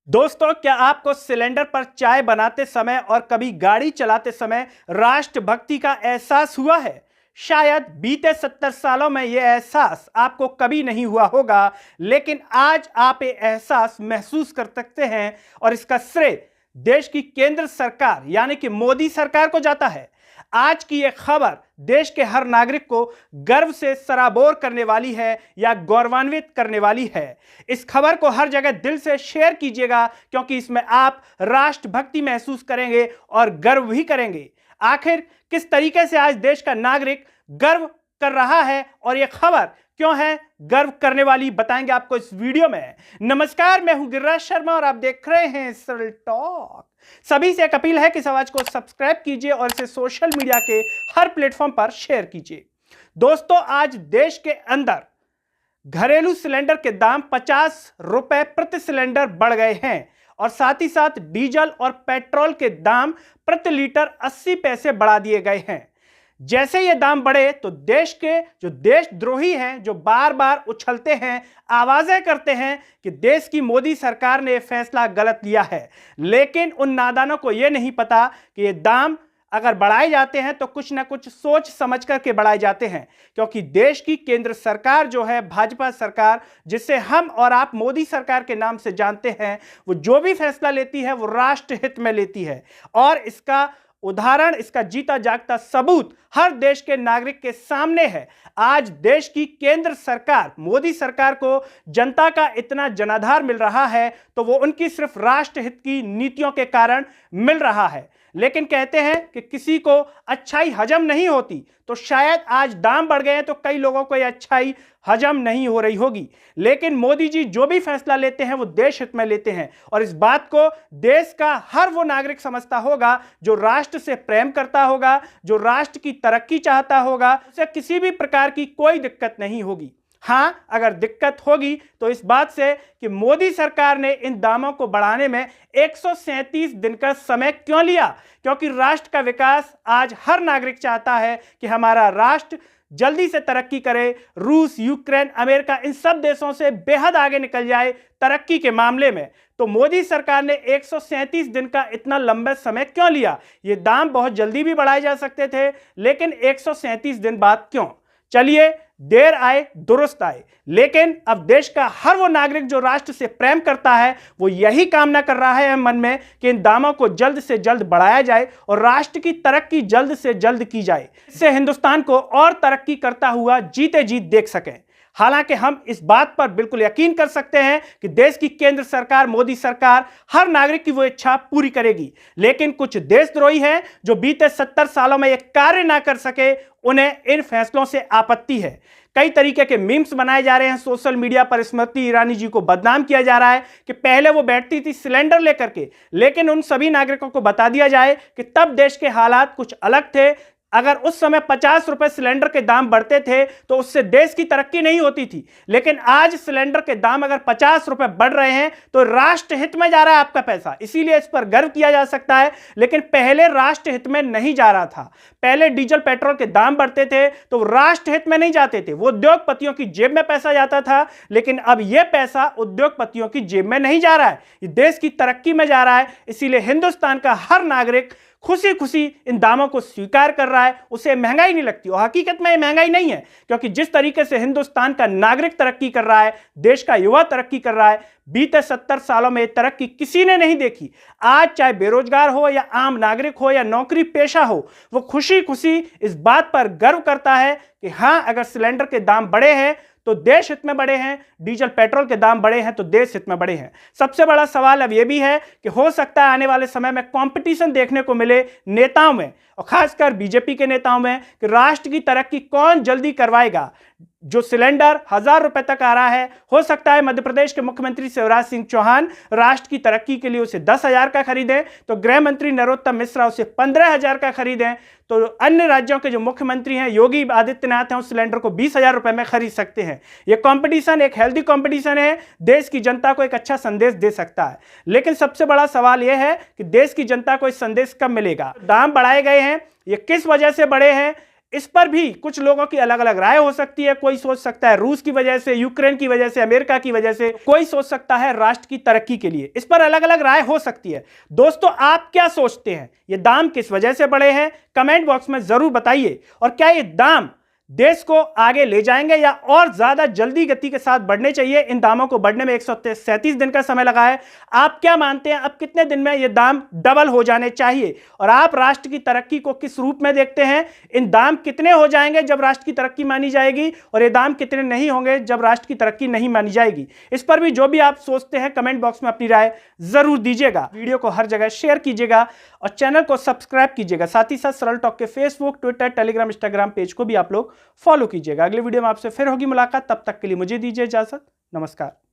दोस्तों, क्या आपको सिलेंडर पर चाय बनाते समय और कभी गाड़ी चलाते समय राष्ट्रभक्ति का एहसास हुआ है? शायद बीते 70 सालों में यह एहसास आपको कभी नहीं हुआ होगा, लेकिन आज आप ये एहसास महसूस कर सकते हैं और इसका श्रेय देश की केंद्र सरकार यानी कि मोदी सरकार को जाता है। आज की यह खबर देश के हर नागरिक को गर्व से सराबोर करने वाली है या गौरवान्वित करने वाली है। इस खबर को हर जगह दिल से शेयर कीजिएगा, क्योंकि इसमें आप राष्ट्रभक्ति महसूस करेंगे और गर्व भी करेंगे। आखिर किस तरीके से आज देश का नागरिक गर्व कर रहा है और यह खबर क्यों है गर्व करने वाली, बताएंगे आपको इस वीडियो में। नमस्कार, मैं हूं गिरिराज शर्मा और आप देख रहे हैं सरल टॉक। सभी से एक अपील है कि इस आवाज को सब्सक्राइब कीजिए और इसे सोशल मीडिया के हर प्लेटफॉर्म पर शेयर कीजिए। दोस्तों, आज देश के अंदर घरेलू सिलेंडर के दाम 50 रुपए प्रति सिलेंडर बढ़ गए हैं और साथ ही साथ डीजल और पेट्रोल के दाम प्रति लीटर 80 पैसे बढ़ा दिए गए हैं। जैसे ये दाम बढ़े तो देश के जो देशद्रोही हैं, जो बार बार उछलते हैं, आवाजें करते हैं कि देश की मोदी सरकार ने फैसला गलत लिया है, लेकिन उन नादानों को यह नहीं पता कि ये दाम अगर बढ़ाए जाते हैं तो कुछ ना कुछ सोच समझ करके बढ़ाए जाते हैं, क्योंकि देश की केंद्र सरकार जो है भाजपा सरकार, जिसे हम और आप मोदी सरकार के नाम से जानते हैं, वो जो भी फैसला लेती है वो राष्ट्र हित में लेती है। और इसका उदाहरण, इसका जीता जागता सबूत हर देश के नागरिक के सामने है। आज देश की केंद्र सरकार मोदी सरकार को जनता का इतना जनाधार मिल रहा है तो वो उनकी सिर्फ राष्ट्रहित की नीतियों के कारण मिल रहा है। लेकिन कहते हैं कि किसी को अच्छाई हजम नहीं होती, तो शायद आज दाम बढ़ गए हैं तो कई लोगों को यह अच्छाई हजम नहीं हो रही होगी। लेकिन मोदी जी जो भी फैसला लेते हैं वो देश हित में लेते हैं और इस बात को देश का हर वो नागरिक समझता होगा जो राष्ट्र से प्रेम करता होगा, जो राष्ट्र की तरक्की चाहता होगा। उसे किसी भी प्रकार की कोई दिक्कत नहीं होगी। हां, अगर दिक्कत होगी तो इस बात से कि मोदी सरकार ने इन दामों को बढ़ाने में 137 दिन का समय क्यों लिया, क्योंकि राष्ट्र का विकास आज हर नागरिक चाहता है कि हमारा राष्ट्र जल्दी से तरक्की करे, रूस, यूक्रेन, अमेरिका, इन सब देशों से बेहद आगे निकल जाए तरक्की के मामले में। तो मोदी सरकार ने 137 दिन का इतना लंबा समय क्यों लिया? ये दाम बहुत जल्दी भी बढ़ाए जा सकते थे, लेकिन 137 दिन बाद क्यों? चलिए, देर आए दुरुस्त आए। लेकिन अब देश का हर वो नागरिक जो राष्ट्र से प्रेम करता है वो यही कामना कर रहा है मन में कि इन दामों को जल्द से जल्द बढ़ाया जाए और राष्ट्र की तरक्की जल्द से जल्द की जाए, इससे हिंदुस्तान को और तरक्की करता हुआ जीते जी देख सकें। हालांकि हम इस बात पर बिल्कुल यकीन कर सकते हैं कि देश की केंद्र सरकार मोदी सरकार हर नागरिक की वो इच्छा पूरी करेगी, लेकिन कुछ देशद्रोही हैं जो बीते 70 सालों में एक कार्य ना कर सके, उन्हें इन फैसलों से आपत्ति है। कई तरीके के मीम्स बनाए जा रहे हैं सोशल मीडिया पर। स्मृति ईरानी जी को बदनाम किया जा रहा है कि पहले वो बैठती थी सिलेंडर लेकर के, लेकिन उन सभी नागरिकों को बता दिया जाए कि तब देश के हालात कुछ अलग थे। अगर उस समय 50 रुपए सिलेंडर के दाम बढ़ते थे तो उससे देश की तरक्की नहीं होती थी, लेकिन आज सिलेंडर के दाम अगर 50 रुपए बढ़ रहे हैं तो राष्ट्र हित में जा रहा है आपका पैसा, इसीलिए इस पर गर्व किया जा सकता है। लेकिन पहले राष्ट्र हित में नहीं जा रहा था। पहले डीजल पेट्रोल के दाम बढ़ते थे तो राष्ट्र हित में नहीं जाते थे, वो उद्योगपतियों की जेब में पैसा जाता था। लेकिन अब यह पैसा उद्योगपतियों की जेब में नहीं जा रहा है, ये देश की तरक्की में जा रहा है। इसीलिए हिंदुस्तान का हर नागरिक खुशी खुशी इन दामों को स्वीकार कर रहा है। उसे महंगाई नहीं लगती और हकीकत में ये महंगाई नहीं है, क्योंकि जिस तरीके से हिंदुस्तान का नागरिक तरक्की कर रहा है, देश का युवा तरक्की कर रहा है, बीते 70 सालों में तरक्की किसी ने नहीं देखी। आज चाहे बेरोजगार हो या आम नागरिक हो या नौकरी पेशा हो, वो खुशी खुशी इस बात पर गर्व करता है कि हां, अगर सिलेंडर के दाम बढ़े हैं तो देश हित में बढ़े हैं, डीजल पेट्रोल के दाम बढ़े हैं तो देश हित में बढ़े हैं। सबसे बड़ा सवाल अब यह भी है कि हो सकता है आने वाले समय में कंपटीशन देखने को मिले नेताओं में और खासकर बीजेपी के नेताओं में कि राष्ट्र की तरक्की कौन जल्दी करवाएगा। जो सिलेंडर 1000 रुपए तक आ रहा है, हो सकता है मध्य प्रदेश के मुख्यमंत्री शिवराज सिंह चौहान राष्ट्र की तरक्की के लिए उसे 10,000 का खरीदें, तो गृह मंत्री नरोत्तम मिश्रा उसे 15,000 का खरीदें, तो अन्य राज्यों के जो मुख्यमंत्री हैं योगी आदित्यनाथ हैं उस सिलेंडर को 20,000 रुपए में खरीद सकते हैं। यह कंपटीशन एक हेल्दी कंपटीशन है, देश की जनता को एक अच्छा संदेश दे सकता है। लेकिन सबसे बड़ा सवाल यह है कि देश की जनता को इस संदेश कब मिलेगा? दाम बढ़ाए गए हैं, ये किस वजह से बढ़े हैं, इस पर भी कुछ लोगों की अलग अलग राय हो सकती है। कोई सोच सकता है रूस की वजह से, यूक्रेन की वजह से, अमेरिका की वजह से, कोई सोच सकता है राष्ट्र की तरक्की के लिए। इस पर अलग अलग राय हो सकती है। दोस्तों, आप क्या सोचते हैं? ये दाम किस वजह से बढ़े हैं? कमेंट बॉक्स में जरूर बताइए। और क्या ये दाम देश को आगे ले जाएंगे या और ज्यादा जल्दी गति के साथ बढ़ने चाहिए? इन दामों को बढ़ने में 137 दिन का समय लगा है। आप क्या मानते हैं, अब कितने दिन में ये दाम डबल हो जाने चाहिए? और आप राष्ट्र की तरक्की को किस रूप में देखते हैं? इन दाम कितने हो जाएंगे जब राष्ट्र की तरक्की मानी जाएगी, और ये दाम कितने नहीं होंगे जब राष्ट्र की तरक्की नहीं मानी जाएगी? इस पर भी जो भी आप सोचते हैं कमेंट बॉक्स में अपनी राय जरूर दीजिएगा। वीडियो को हर जगह शेयर कीजिएगा और चैनल को सब्सक्राइब कीजिएगा। साथ ही साथ सरल टॉक के Facebook, Twitter, Telegram, Instagram page को भी आप लोग फॉलो कीजिएगा। अगले वीडियो में आपसे फिर होगी मुलाकात। तब तक के लिए मुझे दीजिए इजाजत। नमस्कार।